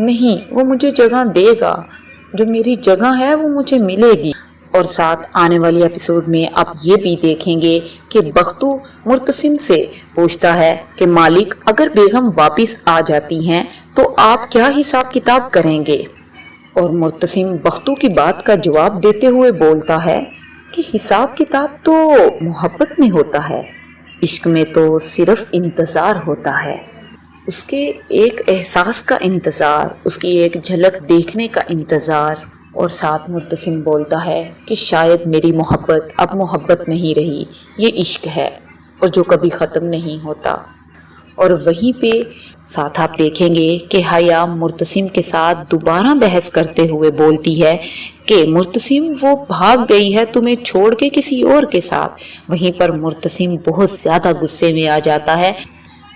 نہیں وہ مجھے جگہ دے گا، جو میری جگہ ہے وہ مجھے ملے گی۔ اور ساتھ آنے والی ایپیسوڈ میں آپ یہ بھی دیکھیں گے کہ بختو مرتسم سے پوچھتا ہے کہ مالک اگر بیگم واپس آ جاتی ہیں تو آپ کیا حساب کتاب کریں گے؟ اور مرتسم بختو کی بات کا جواب دیتے ہوئے بولتا ہے کہ حساب کتاب تو محبت میں ہوتا ہے، عشق میں تو صرف انتظار ہوتا ہے، اس کے ایک احساس کا انتظار، اس کی ایک جھلک دیکھنے کا انتظار۔ اور ساتھ مرتسم بولتا ہے کہ شاید میری محبت اب محبت نہیں رہی، یہ عشق ہے اور جو کبھی ختم نہیں ہوتا۔ اور وہیں پہ ساتھ آپ دیکھیں گے کہ حیا مرتسم کے ساتھ دوبارہ بحث کرتے ہوئے بولتی ہے کہ مرتسم وہ بھاگ گئی ہے تمہیں چھوڑ کے کسی اور کے ساتھ۔ وہیں پر مرتسم بہت زیادہ غصے میں آ جاتا ہے۔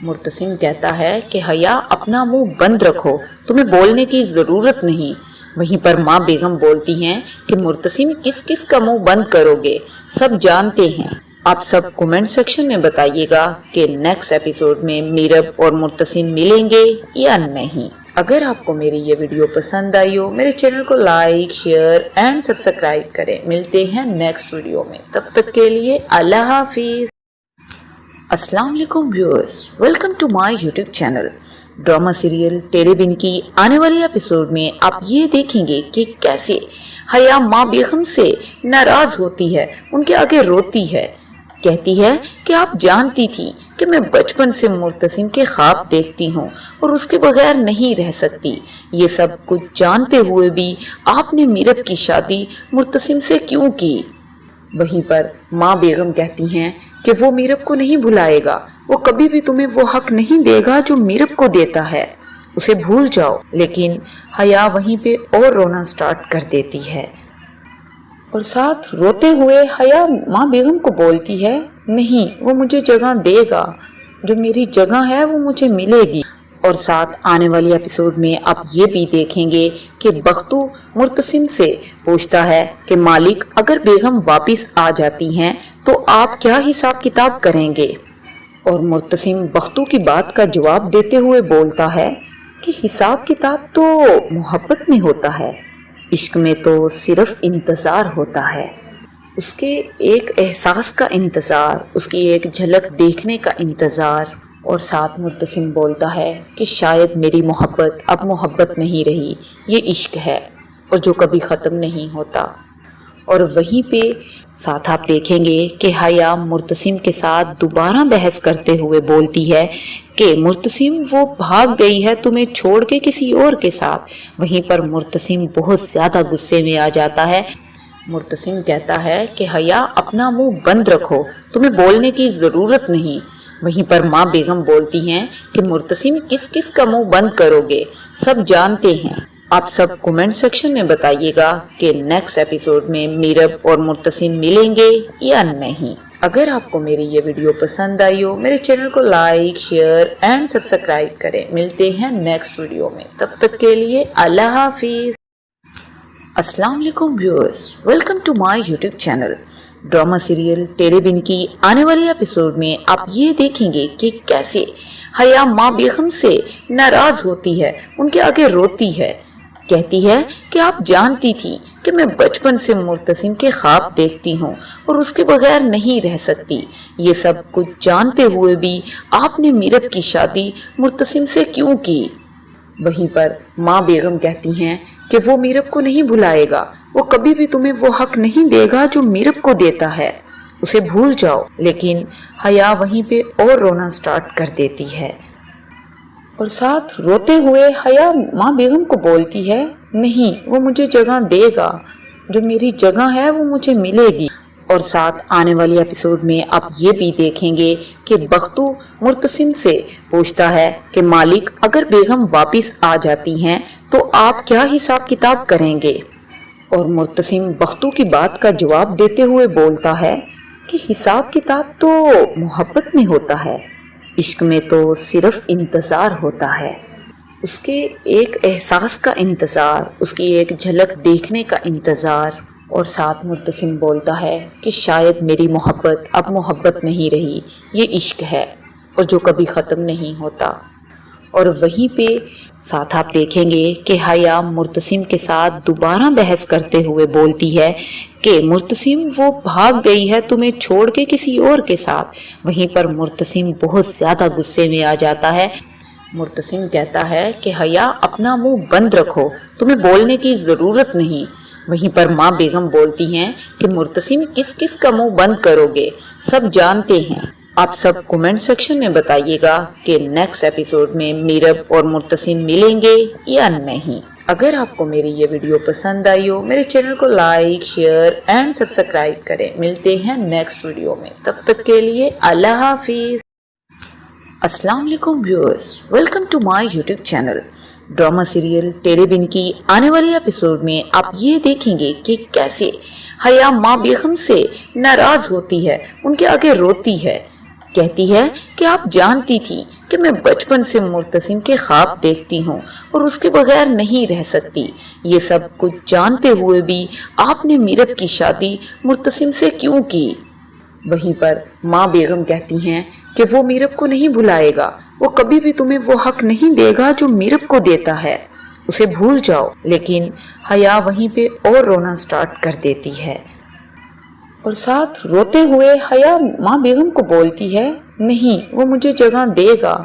مرتسم کہتا ہے کہ حیا اپنا منہ بند رکھو، تمہیں بولنے کی ضرورت نہیں۔ وہیں پر ماں بیگم بولتی ہیں کہ مرتسم کس کس کا منہ بند کرو گے، سب جانتے ہیں۔ آپ سب کومنٹ سیکشن میں بتائیے گا کہ نیکسٹ ایپیسوڈ میں میرب اور مرتسم ملیں گے یا نہیں۔ اگر آپ کو میری یہ ویڈیو پسند آئی ہو میرے چینل کو لائک، شیئر اینڈ سبسکرائب کریں۔ ملتے ہیں نیکسٹ ویڈیو میں، تب تک کے لیے اللہ حافظ۔ السلام علیکم viewers, welcome to my YouTube channel. Drama serial تیرے بن کی آنے والی ایپیسوڈ میں آپ یہ دیکھیں گے کہ کیسے حیا ماں بیگم سے ناراض ہوتی ہے، ان کے آگے روتی ہے، کہتی ہے کہ آپ جانتی تھی کہ میں بچپن سے مرتسم کے خواب دیکھتی ہوں اور اس کے بغیر نہیں رہ سکتی۔ یہ سب کچھ جانتے ہوئے بھی آپ نے میرب کی شادی مرتسم سے کیوں کی؟ وہیں پر ماں بیگم کہتی ہیں کہ وہ میرب کو نہیں بھلائے گا، وہ کبھی بھی تمہیں وہ حق نہیں دے گا جو میرب کو دیتا ہے، اسے بھول جاؤ۔ لیکن حیا وہیں پہ اور رونا سٹارٹ کر دیتی ہے اور ساتھ روتے ہوئے حیا ماں بیگم کو بولتی ہے نہیں وہ مجھے جگہ دے گا، جو میری جگہ ہے وہ مجھے ملے گی۔ اور ساتھ آنے والی ایپیسوڈ میں آپ یہ بھی دیکھیں گے کہ بختو مرتسم سے پوچھتا ہے کہ مالک اگر بیگم واپس آ جاتی ہیں تو آپ کیا حساب کتاب کریں گے؟ اور مرتسم بختو کی بات کا جواب دیتے ہوئے بولتا ہے کہ حساب کتاب تو محبت میں ہوتا ہے، عشق میں تو صرف انتظار ہوتا ہے، اس کے ایک احساس کا انتظار، اس کی ایک جھلک دیکھنے کا انتظار۔ اور ساتھ مرتسم بولتا ہے کہ شاید میری محبت اب محبت نہیں رہی، یہ عشق ہے اور جو کبھی ختم نہیں ہوتا۔ اور وہیں پہ ساتھ آپ دیکھیں گے کہ حیا مرتسم کے ساتھ دوبارہ بحث کرتے ہوئے بولتی ہے کہ مرتسم وہ بھاگ گئی ہے تمہیں چھوڑ کے کسی اور کے ساتھ۔ وہیں پر مرتسم بہت زیادہ غصے میں آ جاتا ہے۔ مرتسم کہتا ہے کہ حیا اپنا منہ بند رکھو، تمہیں بولنے کی ضرورت نہیں۔ وہیں پر ماں بیگم بولتی ہیں کہ مرتسم کس کس کا منہ بند کرو گے، سب جانتے ہیں۔ آپ سب کومنٹ سیکشن میں بتائیے گا کہ نیکسٹ ایپیسوڈ میں میرب اور مرتسم ملیں گے یا نہیں۔ اگر آپ کو میری یہ ویڈیو پسند آئی ہو میرے چینل کو لائک، شیئر اینڈ سبسکرائب کریں۔ ملتے ہیں نیکسٹ ویڈیو میں، تب تک کے لیے اللہ حافظ۔ السلام علیکم viewers, welcome to my YouTube channel. Drama serial تیرے بن کی آنے والی ایپیسوڈ میں آپ یہ دیکھیں گے کہ کیسے حیا ماں بیگم سے ناراض ہوتی ہے، ان کے آگے روتی ہے، کہتی ہے کہ آپ جانتی تھی کہ میں بچپن سے مرتسم کے خواب دیکھتی ہوں اور اس کے بغیر نہیں رہ سکتی۔ یہ سب کچھ جانتے ہوئے بھی آپ نے میرب کی شادی مرتسم سے کیوں کی؟ وہیں پر ماں بیگم کہتی ہیں کہ وہ میرب کو نہیں بھلائے گا، وہ کبھی بھی تمہیں وہ حق نہیں دے گا جو میرب کو دیتا ہے، اسے بھول جاؤ۔ لیکن حیا وہیں پہ اور رونا سٹارٹ کر دیتی ہے اور ساتھ روتے ہوئے حیا ماں بیگم کو بولتی ہے نہیں وہ مجھے جگہ دے گا، جو میری جگہ ہے وہ مجھے ملے گی۔ اور ساتھ آنے والی ایپیسوڈ میں آپ یہ بھی دیکھیں گے کہ بختو مرتسم سے پوچھتا ہے کہ مالک اگر بیگم واپس آ جاتی ہیں تو آپ کیا حساب کتاب کریں گے؟ اور مرتسم بختو کی بات کا جواب دیتے ہوئے بولتا ہے کہ حساب کتاب تو محبت میں ہوتا ہے، عشق میں تو صرف انتظار ہوتا ہے، اس کے ایک احساس کا انتظار، اس کی ایک جھلک دیکھنے کا انتظار۔ اور ساتھ مرتسم بولتا ہے کہ شاید میری محبت اب محبت نہیں رہی، یہ عشق ہے اور جو کبھی ختم نہیں ہوتا۔ اور وہیں پہ ساتھ آپ دیکھیں گے کہ حیا مرتسم کے ساتھ دوبارہ بحث کرتے ہوئے بولتی ہے کہ مرتسم وہ بھاگ گئی ہے تمہیں چھوڑ کے کسی اور کے ساتھ۔ وہیں پر مرتسم بہت زیادہ غصے میں آ جاتا ہے۔ مرتسم کہتا ہے کہ حیا اپنا منہ بند رکھو، تمہیں بولنے کی ضرورت نہیں۔ وہیں پر ماں بیگم بولتی ہیں کہ مرتسم کس کس کا منہ بند کرو گے، سب جانتے ہیں۔ آپ سب کومنٹ سیکشن میں بتائیے گا کہ نیکسٹ ایپیسوڈ میں میرب اور مرتسم ملیں گے یا نہیں۔ اگر آپ کو میری یہ ویڈیو پسند آئی ہو، میرے چینل کو لائک، شیئر اینڈ سبسکرائب کریں۔ ملتے ہیں نیکسٹ ویڈیو میں، تب تک کے لیے اللہ حافظ۔ السلام علیکم viewers, welcome to my YouTube channel. Drama serial تیرے بن کی آنے والے ایپیسوڈ میں آپ یہ دیکھیں گے کہ کیسے حیا ماں بیگم سے ناراض ہوتی ہے، ان کے آگے روتی ہے، کہتی ہے کہ آپ جانتی تھی کہ میں بچپن سے مرتسم کے خواب دیکھتی ہوں اور اس کے بغیر نہیں رہ سکتی۔ یہ سب کچھ جانتے ہوئے بھی آپ نے میرب کی شادی مرتسم سے کیوں کی؟ وہیں پر ماں بیگم کہتی ہیں کہ وہ میرب کو نہیں بھلائے گا، وہ کبھی بھی تمہیں وہ حق نہیں دے گا جو میرب کو دیتا ہے، اسے بھول جاؤ۔ لیکن حیا وہیں پہ اور رونا سٹارٹ کر دیتی ہے اور ساتھ روتے ہوئے حیا ماں بیگم کو بولتی ہے نہیں، وہ مجھے جگہ دے گا،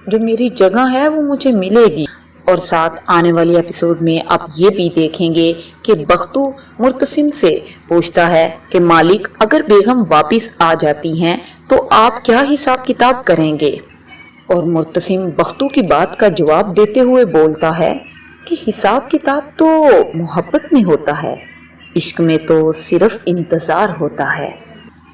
جو میری جگہ ہے وہ مجھے ملے گی۔ اور ساتھ آنے والی ایپیسوڈ میں آپ یہ بھی دیکھیں گے کہ بختو مرتسم سے پوچھتا ہے کہ مالک اگر بیگم واپس آ جاتی ہیں تو آپ کیا حساب کتاب کریں گے؟ اور مرتسم بختو کی بات کا جواب دیتے ہوئے بولتا ہے کہ حساب کتاب تو محبت میں ہوتا ہے، عشق میں تو صرف انتظار ہوتا ہے،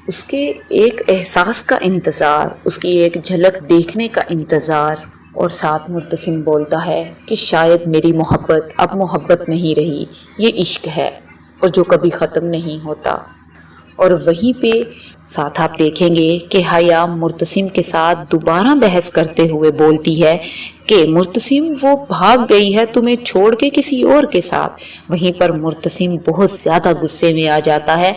اس کے ایک احساس کا انتظار، اس کی ایک جھلک دیکھنے کا انتظار۔ اور ساتھ مرتسم بولتا ہے کہ شاید میری محبت اب محبت نہیں رہی، یہ عشق ہے اور جو کبھی ختم نہیں ہوتا۔ اور وہیں پہ ساتھ آپ دیکھیں گے کہ حیا مرتسم کے ساتھ دوبارہ بحث کرتے ہوئے بولتی ہے کہ مرتسم وہ بھاگ گئی ہے تمہیں چھوڑ کے کسی اور کے ساتھ۔ وہیں پر مرتسم بہت زیادہ غصے میں آ جاتا ہے۔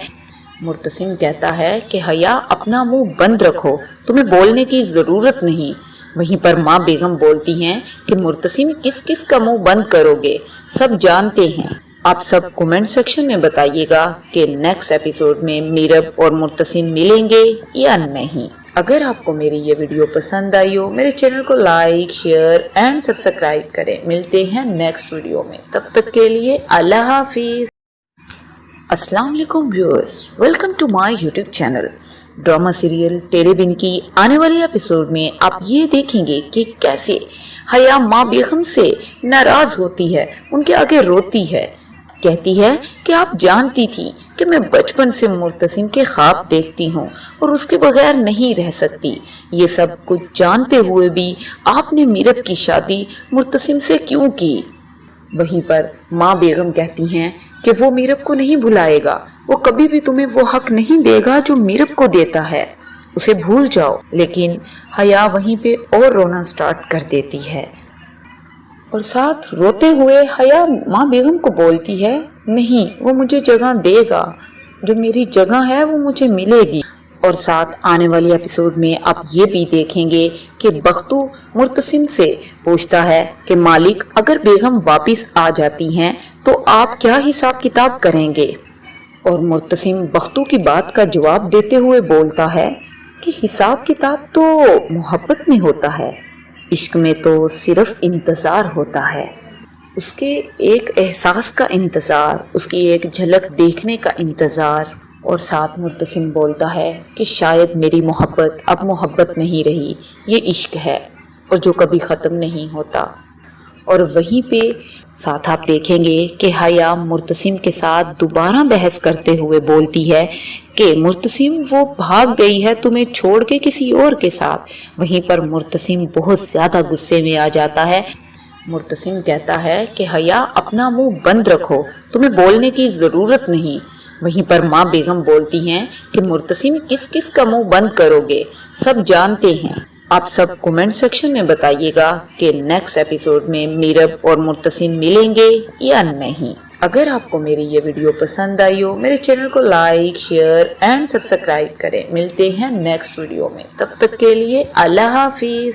مرتسم کہتا ہے کہ حیا اپنا منہ بند رکھو، تمہیں بولنے کی ضرورت نہیں۔ وہیں پر ماں بیگم بولتی ہیں کہ مرتسم کس کس کا منہ بند کرو گے، سب جانتے ہیں۔ آپ سب کومنٹ سیکشن میں بتائیے گا کہ نیکسٹ ایپیسوڈ میں میرب اور مرتسم ملیں گے یا نہیں۔ اگر آپ کو میری یہ ویڈیو پسند آئی ہو، میرے چینل کو لائک، شیئر اینڈ سبسکرائب کریں۔ ملتے ہیں نیکسٹ ویڈیو میں، تب تک کے لیے اللہ حافظ۔ السلام علیکم viewers, welcome to my YouTube channel. Drama serial تیرے بن کی آنے والے ایپیسوڈ میں آپ یہ دیکھیں گے کہ کیسے حیا ماں بیگم سے ناراض ہوتی ہے، ان کے آگے روتی ہے، کہتی ہے کہ آپ جانتی تھی کہ میں بچپن سے مرتسم کے خواب دیکھتی ہوں اور اس کے بغیر نہیں رہ سکتی۔ یہ سب کچھ جانتے ہوئے بھی آپ نے میرب کی شادی مرتسم سے کیوں کی؟ وہیں پر ماں بیگم کہتی ہیں کہ وہ میرب کو نہیں بھلائے گا، وہ کبھی بھی تمہیں وہ حق نہیں دے گا جو میرب کو دیتا ہے، اسے بھول جاؤ۔ لیکن حیا وہیں پہ اور رونا سٹارٹ کر دیتی ہے اور ساتھ روتے ہوئے حیا ماں بیگم کو بولتی ہے نہیں، وہ مجھے جگہ دے گا، جو میری جگہ ہے وہ مجھے ملے گی۔ اور ساتھ آنے والی ایپیسوڈ میں آپ یہ بھی دیکھیں گے کہ بختو مرتسم سے پوچھتا ہے کہ مالک اگر بیگم واپس آ جاتی ہیں تو آپ کیا حساب کتاب کریں گے؟ اور مرتسم بختو کی بات کا جواب دیتے ہوئے بولتا ہے کہ حساب کتاب تو محبت میں ہوتا ہے، عشق میں تو صرف انتظار ہوتا ہے، اس کے ایک احساس کا انتظار، اس کی ایک جھلک دیکھنے کا انتظار۔ اور ساتھ مرتسم بولتا ہے کہ شاید میری محبت اب محبت نہیں رہی، یہ عشق ہے اور جو کبھی ختم نہیں ہوتا۔ اور وہیں پہ ساتھ آپ دیکھیں گے کہ حیا مرتسم کے ساتھ دوبارہ بحث کرتے ہوئے بولتی ہے کہ مرتسم وہ بھاگ گئی ہے تمہیں چھوڑ کے کسی اور کے ساتھ۔ وہیں پر مرتسم بہت زیادہ غصے میں آ جاتا ہے۔ مرتسم کہتا ہے کہ حیا اپنا منہ بند رکھو، تمہیں بولنے کی ضرورت نہیں۔ وہیں پر ماں بیگم بولتی ہیں کہ مرتسم کس کس کا منہ بند کرو گے، سب جانتے ہیں۔ آپ سب کومنٹ سیکشن میں بتائیے گا کہ نیکسٹ ایپیسوڈ میں میرب اور مرتسم ملیں گے یا نہیں۔ اگر آپ کو میری یہ ویڈیو پسند آئی ہو، میرے چینل کو لائک، شیئر اینڈ سبسکرائب کریں۔ ملتے ہیں نیکسٹ ویڈیو میں، تب تک کے لیے اللہ حافظ۔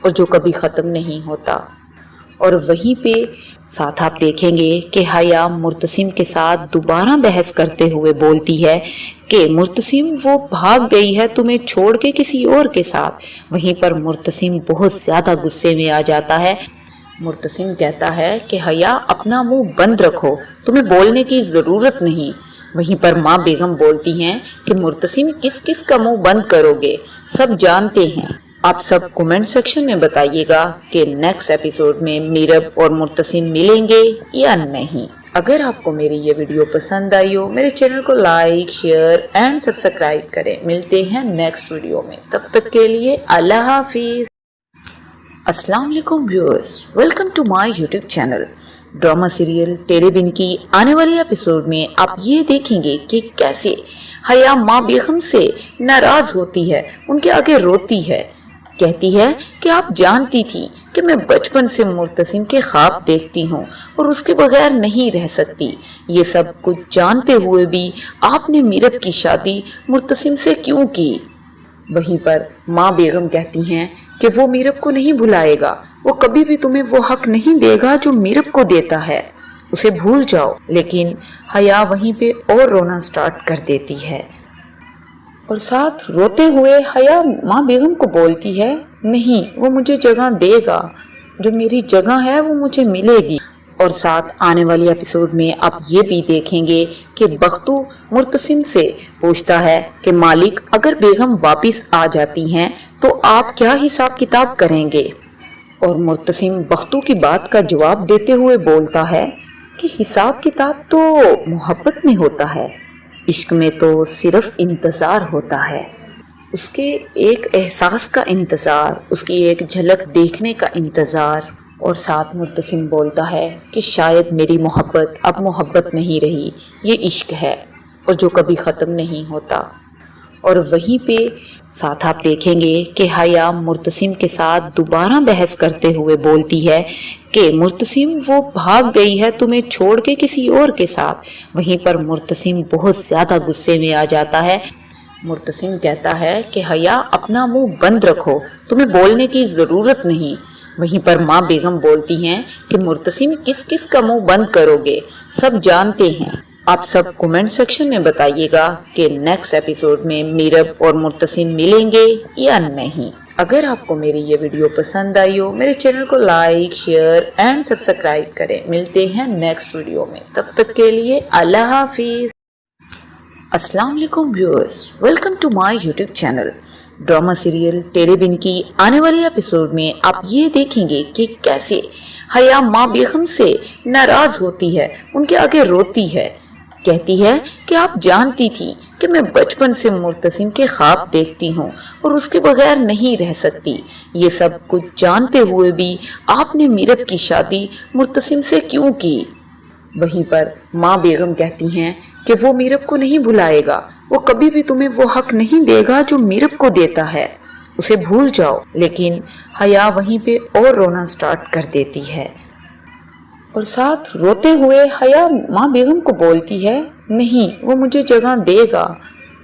اور جو کبھی ختم نہیں ہوتا۔ اور وہیں پہ ساتھ آپ دیکھیں گے کہ حیا مرتسم کے ساتھ دوبارہ بحث کرتے ہوئے بولتی ہے کہ مرتسم وہ بھاگ گئی ہے تمہیں چھوڑ کے کسی اور کے ساتھ۔ وہیں پر مرتسم بہت زیادہ غصے میں آ جاتا ہے۔ مرتسم کہتا ہے کہ حیا اپنا منہ بند رکھو، تمہیں بولنے کی ضرورت نہیں۔ وہیں پر ماں بیگم بولتی ہیں کہ مرتسم کس کس کا منہ بند کرو گے، سب جانتے ہیں۔ آپ سب کومنٹ سیکشن میں بتائیے گا کہ نیکسٹ ایپیسوڈ میں میرب اور مرتسم ملیں گے یا نہیں۔ اگر آپ کو میری یہ ویڈیو پسند آئی ہو، میرے چینل کو لائک، شیئر اینڈ سبسکرائب کریں۔ ملتے ہیں نیکسٹ ویڈیو میں، تب تک کے لیے اللہ حافظ۔ السلام علیکم viewers, welcome to my YouTube channel. Drama serial تیرے بن کی آنے والی ایپیسوڈ میں آپ یہ دیکھیں گے کہ کیسے حیا ماں بیگم سے ناراض ہوتی ہے، ان کے آگے روتی ہے، کہتی ہے کہ آپ جانتی تھی کہ میں بچپن سے مرتسم کے خواب دیکھتی ہوں اور اس کے بغیر نہیں رہ سکتی۔ یہ سب کچھ جانتے ہوئے بھی آپ نے میرب کی شادی مرتسم سے کیوں کی؟ وہیں پر ماں بیگم کہتی ہیں کہ وہ میرب کو نہیں بھلائے گا، وہ کبھی بھی تمہیں وہ حق نہیں دے گا جو میرب کو دیتا ہے، اسے بھول جاؤ۔ لیکن حیا وہیں پہ اور رونا سٹارٹ کر دیتی ہے اور ساتھ روتے ہوئے حیا ماں بیگم کو بولتی ہے نہیں، وہ مجھے جگہ دے گا، جو میری جگہ ہے وہ مجھے ملے گی۔ اور ساتھ آنے والی ایپیسوڈ میں آپ یہ بھی دیکھیں گے کہ بختو مرتسم سے پوچھتا ہے کہ مالک اگر بیگم واپس آ جاتی ہیں تو آپ کیا حساب کتاب کریں گے؟ اور مرتسم بختو کی بات کا جواب دیتے ہوئے بولتا ہے کہ حساب کتاب تو محبت میں ہوتا ہے، عشق میں تو صرف انتظار ہوتا ہے، اس کے ایک احساس کا انتظار، اس کی ایک جھلک دیکھنے کا انتظار۔ اور ساتھ مرتسم بولتا ہے کہ شاید میری محبت اب محبت نہیں رہی، یہ عشق ہے اور جو کبھی ختم نہیں ہوتا۔ اور وہیں پہ ساتھ آپ دیکھیں گے کہ حیا مرتسم کے ساتھ دوبارہ بحث کرتے ہوئے بولتی ہے کہ مرتسم وہ بھاگ گئی ہے تمہیں چھوڑ کے کسی اور کے ساتھ۔ وہیں پر مرتسم بہت زیادہ غصے میں آ جاتا ہے۔ مرتسم کہتا ہے کہ حیا اپنا منہ بند رکھو، تمہیں بولنے کی ضرورت نہیں۔ وہیں پر ماں بیگم بولتی ہیں کہ مرتسم کس کس کا منہ بند کرو گے، سب جانتے ہیں۔ آپ سب کومنٹ سیکشن میں بتائیے گا کہ نیکسٹ ایپیسوڈ میں میرب اور مرتسم ملیں گے یا نہیں۔ اگر آپ کو میری یہ ویڈیو پسند آئی ہو، میرے چینل کو لائک، شیئر اینڈ سبسکرائب کریں۔ ملتے ہیں نیکسٹ ویڈیو میں، تب تک کے لیے اللہ حافظ۔ السلام علیکم viewers, welcome to my YouTube channel. Drama serial تیرے بن کی آنے والی ایپیسوڈ میں آپ یہ دیکھیں گے کہ کیسے حیا ماں بیگم سے ناراض ہوتی ہے، ان کے آگے روتی ہے، کہتی ہے کہ آپ جانتی تھی کہ میں بچپن سے مرتسم کے خواب دیکھتی ہوں اور اس کے بغیر نہیں رہ سکتی۔ یہ سب کچھ جانتے ہوئے بھی آپ نے میرب کی شادی مرتسم سے کیوں کی؟ وہیں پر ماں بیگم کہتی ہیں کہ وہ میرب کو نہیں بھلائے گا، وہ کبھی بھی تمہیں وہ حق نہیں دے گا جو میرب کو دیتا ہے، اسے بھول جاؤ۔ لیکن حیا وہیں پہ اور رونا سٹارٹ کر دیتی ہے اور ساتھ روتے ہوئے حیا ماں بیگم کو بولتی ہے نہیں، وہ مجھے جگہ دے گا،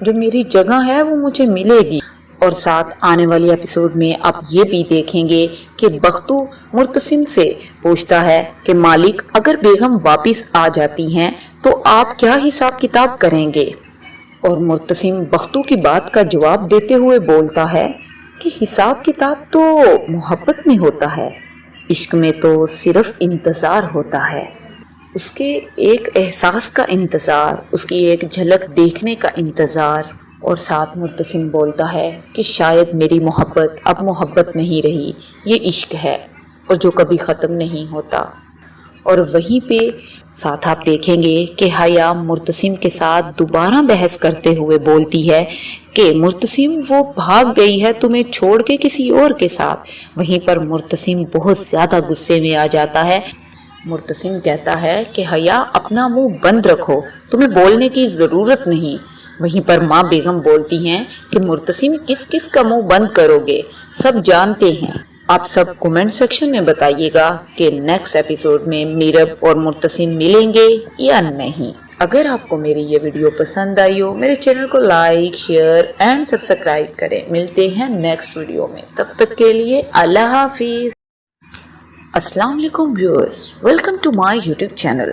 جو میری جگہ ہے وہ مجھے ملے گی۔ اور ساتھ آنے والی ایپیسوڈ میں آپ یہ بھی دیکھیں گے کہ بختو مرتسم سے پوچھتا ہے کہ مالک اگر بیگم واپس آ جاتی ہیں تو آپ کیا حساب کتاب کریں گے؟ اور مرتسم بختو کی بات کا جواب دیتے ہوئے بولتا ہے کہ حساب کتاب تو محبت میں ہوتا ہے، عشق میں تو صرف انتظار ہوتا ہے، اس کے ایک احساس کا انتظار، اس کی ایک جھلک دیکھنے کا انتظار۔ اور ساتھ مرتسم بولتا ہے کہ شاید میری محبت اب محبت نہیں رہی، یہ عشق ہے اور جو کبھی ختم نہیں ہوتا۔ اور وہیں پہ ساتھ آپ دیکھیں گے کہ حیا مرتسم کے ساتھ دوبارہ بحث کرتے ہوئے بولتی ہے کہ مرتسم وہ بھاگ گئی ہے تمہیں چھوڑ کے کسی اور کے ساتھ۔ وہیں پر مرتسم بہت زیادہ غصے میں آ جاتا ہے۔ مرتسم کہتا ہے کہ حیا اپنا منہ بند رکھو، تمہیں بولنے کی ضرورت نہیں۔ وہیں پر ماں بیگم بولتی ہیں کہ مرتسم کس کس کا منہ بند کرو گے، سب جانتے ہیں۔ آپ سب کومنٹ سیکشن میں بتائیے گا کہ نیکسٹ ایپیسوڈ میں میرب اور مرتسم ملیں گے یا نہیں۔ اگر آپ کو میری یہ ویڈیو پسند آئی ہو میرے چینل کو لائک شیئر اینڈ سبسکرائب کریں. ملتے ہیں نیکسٹ ویڈیو میں، تب تک کے لیے اللہ حافظ. السلام علیکم viewers, welcome to my YouTube channel.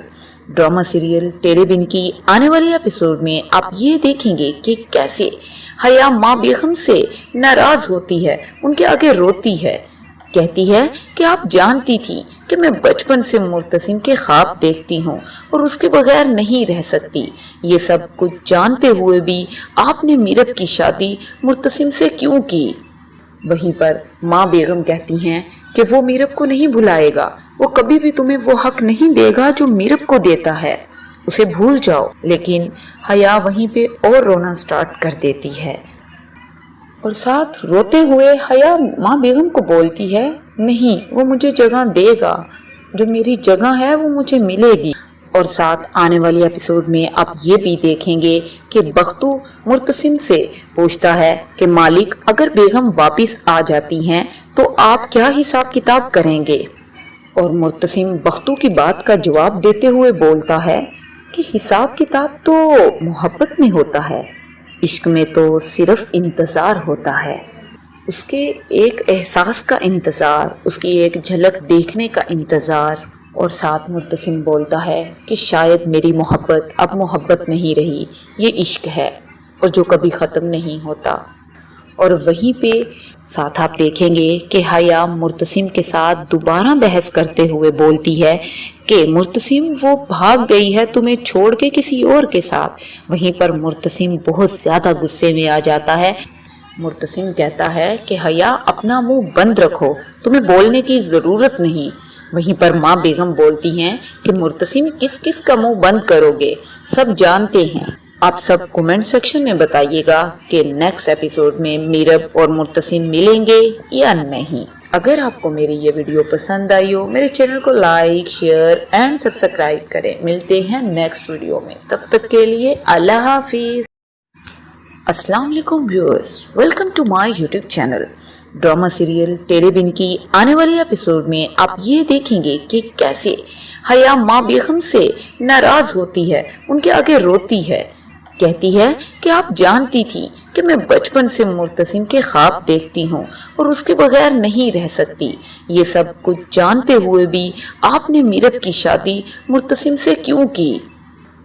Drama serial تیرے بن کی آنے والے ایپیسوڈ میں آپ یہ دیکھیں گے کہ کیسے حیا ماں بیگم سے ناراض ہوتی ہے، ان کے آگے روتی ہے، کہتی ہے کہ آپ جانتی تھی کہ میں بچپن سے مرتسم کے خواب دیکھتی ہوں اور اس کے بغیر نہیں رہ سکتی. یہ سب کچھ جانتے ہوئے بھی آپ نے میرب کی شادی مرتسم سے کیوں کی؟ وہیں پر ماں بیگم کہتی ہیں کہ وہ میرب کو نہیں بھلائے گا، وہ کبھی بھی تمہیں وہ حق نہیں دے گا جو میرب کو دیتا ہے، اسے بھول جاؤ. لیکن حیا وہیں پہ اور رونا سٹارٹ کر دیتی ہے اور ساتھ روتے ہوئے حیا ماں بیگم کو بولتی ہے نہیں، وہ مجھے جگہ دے گا، جو میری جگہ ہے وہ مجھے ملے گی. اور ساتھ آنے والی ایپیسوڈ میں آپ یہ بھی دیکھیں گے کہ بختو مرتسم سے پوچھتا ہے کہ مالک اگر بیگم واپس آ جاتی ہیں تو آپ کیا حساب کتاب کریں گے؟ اور مرتسم بختو کی بات کا جواب دیتے ہوئے بولتا ہے کہ حساب کتاب تو محبت میں ہوتا ہے، عشق میں تو صرف انتظار ہوتا ہے. اس کے ایک احساس کا انتظار، اس کی ایک جھلک دیکھنے کا انتظار. اور ساتھ مرتسم بولتا ہے کہ شاید میری محبت اب محبت نہیں رہی، یہ عشق ہے اور جو کبھی ختم نہیں ہوتا. اور وہیں پہ ساتھ آپ دیکھیں گے کہ حیا مرتسم کے ساتھ دوبارہ بحث کرتے ہوئے بولتی ہے کہ مرتسم وہ بھاگ گئی ہے تمہیں چھوڑ کے کسی اور کے ساتھ. وہیں پر مرتسم بہت زیادہ غصے میں آ جاتا ہے. مرتسم کہتا ہے کہ حیا اپنا منہ بند رکھو، تمہیں بولنے کی ضرورت نہیں. وہیں پر ماں بیگم بولتی ہیں کہ مرتسم کس کس کا منہ بند کرو گے، سب جانتے ہیں. آپ سب کومنٹ سیکشن میں بتائیے گا کہ نیکسٹ ایپیسوڈ میں میرب اور مرتسم ملیں گے یا نہیں. اگر آپ کو میری یہ ویڈیو پسند آئی ہو میرے چینل کو لائک شیئر اینڈ سبسکرائب کریں. ملتے ہیں نیکسٹ ویڈیو میں، تب تک کے لیے اللہ حافظ. السلام علیکم viewers, welcome to my YouTube channel. Drama serial تیرے بن کی آنے والے ایپیسوڈ میں آپ یہ دیکھیں گے کہ کیسے حیا ماں بیگم سے ناراض ہوتی ہے، ان کے آگے روتی ہے، کہتی ہے کہ آپ جانتی تھی کہ میں بچپن سے مرتسم کے خواب دیکھتی ہوں اور اس کے بغیر نہیں رہ سکتی. یہ سب کچھ جانتے ہوئے بھی آپ نے میرب کی شادی مرتسم سے کیوں کی؟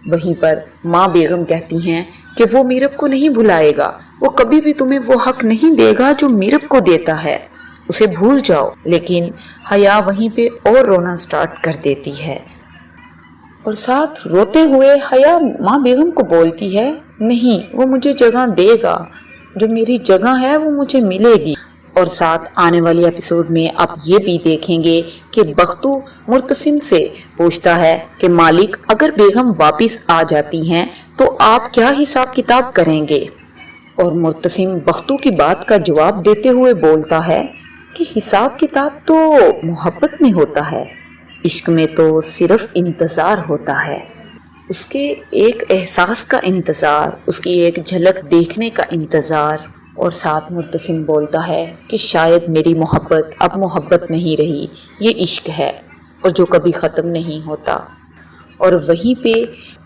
وہیں پر ماں بیگم کہتی ہیں کہ وہ میرب کو نہیں بھلائے گا، وہ کبھی بھی تمہیں وہ حق نہیں دے گا جو میرب کو دیتا ہے، اسے بھول جاؤ. لیکن حیا وہیں پہ اور رونا سٹارٹ کر دیتی ہے اور ساتھ روتے ہوئے حیا ماں بیگم کو بولتی ہے نہیں، وہ مجھے جگہ دے گا، جو میری جگہ ہے وہ مجھے ملے گی. اور ساتھ آنے والی ایپیسوڈ میں آپ یہ بھی دیکھیں گے کہ بختو مرتسم سے پوچھتا ہے کہ مالک اگر بیگم واپس آ جاتی ہیں تو آپ کیا حساب کتاب کریں گے؟ اور مرتسم بختو کی بات کا جواب دیتے ہوئے بولتا ہے کہ حساب کتاب تو محبت میں ہوتا ہے، عشق میں تو صرف انتظار ہوتا ہے. اس کے ایک احساس کا انتظار، اس کی ایک جھلک دیکھنے کا انتظار. اور ساتھ مرتسم بولتا ہے کہ شاید میری محبت اب محبت نہیں رہی، یہ عشق ہے اور جو کبھی ختم نہیں ہوتا. اور وہیں پہ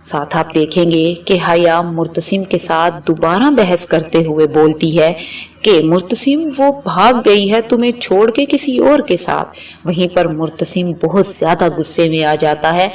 ساتھ آپ دیکھیں گے کہ حیا مرتسم کے ساتھ دوبارہ بحث کرتے ہوئے بولتی ہے کہ مرتسم وہ بھاگ گئی ہے تمہیں چھوڑ کے کسی اور کے ساتھ. وہیں پر مرتسم بہت زیادہ غصے میں آ جاتا ہے.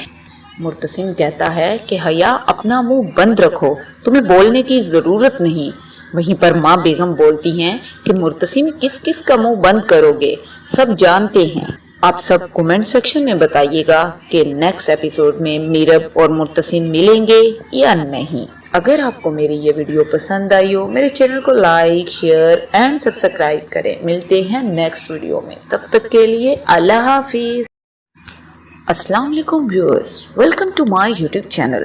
مرتسم کہتا ہے کہ حیا اپنا منہ بند رکھو، تمہیں بولنے کی ضرورت نہیں. وہیں پر ماں بیگم بولتی ہیں کہ مرتسم کس کس کا منہ بند کرو گے، سب جانتے ہیں. آپ سب کومنٹ سیکشن میں بتائیے گا کہ نیکسٹ ایپیسوڈ میں میرب اور مرتسم ملیں گے یا نہیں. اگر آپ کو میری یہ ویڈیو پسند آئی ہو میرے چینل کو لائک شیئر اینڈ سبسکرائب کریں. ملتے ہیں نیکسٹ ویڈیو میں، تب تک کے لیے اللہ حافظ. السلام علیکم viewers, welcome to my YouTube channel.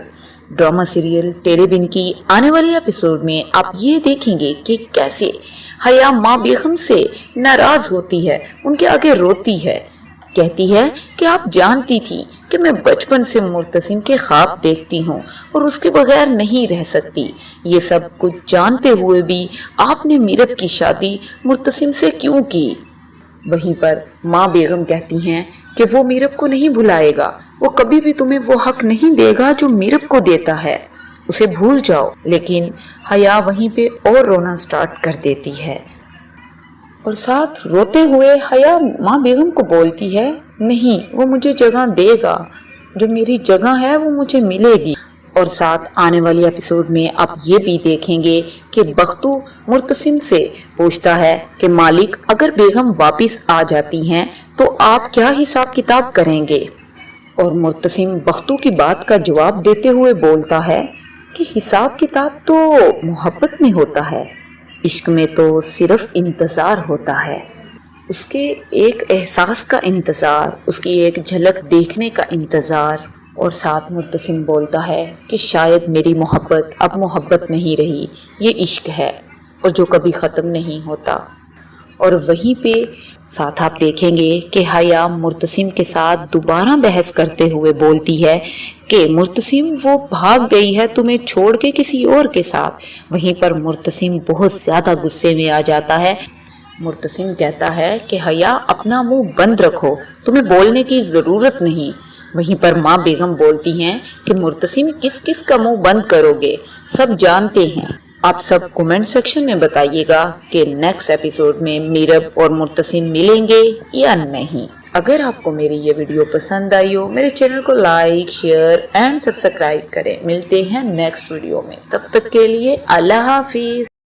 Drama serial تیرے بن کی آنے والی ایپیسوڈ میں آپ یہ دیکھیں گے کہ کیسے حیا ماں بیگم سے ناراض ہوتی ہے، ان کے آگے روتی ہے، کہتی ہے کہ آپ جانتی تھی کہ میں بچپن سے مرتسم کے خواب دیکھتی ہوں اور اس کے بغیر نہیں رہ سکتی. یہ سب کچھ جانتے ہوئے بھی آپ نے میرب کی شادی مرتسم سے کیوں کی؟ وہیں پر ماں بیگم کہتی ہیں کہ وہ میرب کو نہیں بھلائے گا، وہ کبھی بھی تمہیں وہ حق نہیں دے گا جو میرب کو دیتا ہے، اسے بھول جاؤ۔ لیکن حیا وہیں پہ اور رونا سٹارٹ کر دیتی ہے اور ساتھ روتے ہوئے حیا ماں بیگم کو بولتی ہے نہیں، وہ مجھے جگہ دے گا، جو میری جگہ ہے وہ مجھے ملے گی۔ اور ساتھ آنے والی ایپیسوڈ میں آپ یہ بھی دیکھیں گے کہ بختو مرتسم سے پوچھتا ہے کہ مالک اگر بیگم واپس آ جاتی ہیں تو آپ کیا حساب کتاب کریں گے؟ اور مرتسم بختو کی بات کا جواب دیتے ہوئے بولتا ہے کہ حساب کتاب تو محبت میں ہوتا ہے، عشق میں تو صرف انتظار ہوتا ہے، اس کے ایک احساس کا انتظار، اس کی ایک جھلک دیکھنے کا انتظار۔ اور ساتھ مرتسم بولتا ہے کہ شاید میری محبت اب محبت نہیں رہی، یہ عشق ہے اور جو کبھی ختم نہیں ہوتا۔ اور وہیں پہ ساتھ آپ دیکھیں گے کہ حیا مرتسم کے ساتھ دوبارہ بحث کرتے ہوئے بولتی ہے کہ مرتسم وہ بھاگ گئی ہے تمہیں چھوڑ کے کسی اور کے ساتھ۔ وہیں پر مرتسم بہت زیادہ غصے میں آ جاتا ہے۔ مرتسم کہتا ہے کہ حیا اپنا منہ بند رکھو، تمہیں بولنے کی ضرورت نہیں۔ وہیں پر ماں بیگم بولتی ہیں کہ مرتسم کس کس کا منہ بند کرو گے، سب جانتے ہیں۔ آپ سب کومنٹ سیکشن میں بتائیے گا کہ نیکسٹ ایپیسوڈ میں میرب اور مرتسم ملیں گے یا نہیں۔ اگر آپ کو میری یہ ویڈیو پسند آئی ہو میرے چینل کو لائک، شیئر اینڈ سبسکرائب کریں۔ ملتے ہیں نیکسٹ ویڈیو میں، تب تک کے لیے اللہ حافظ۔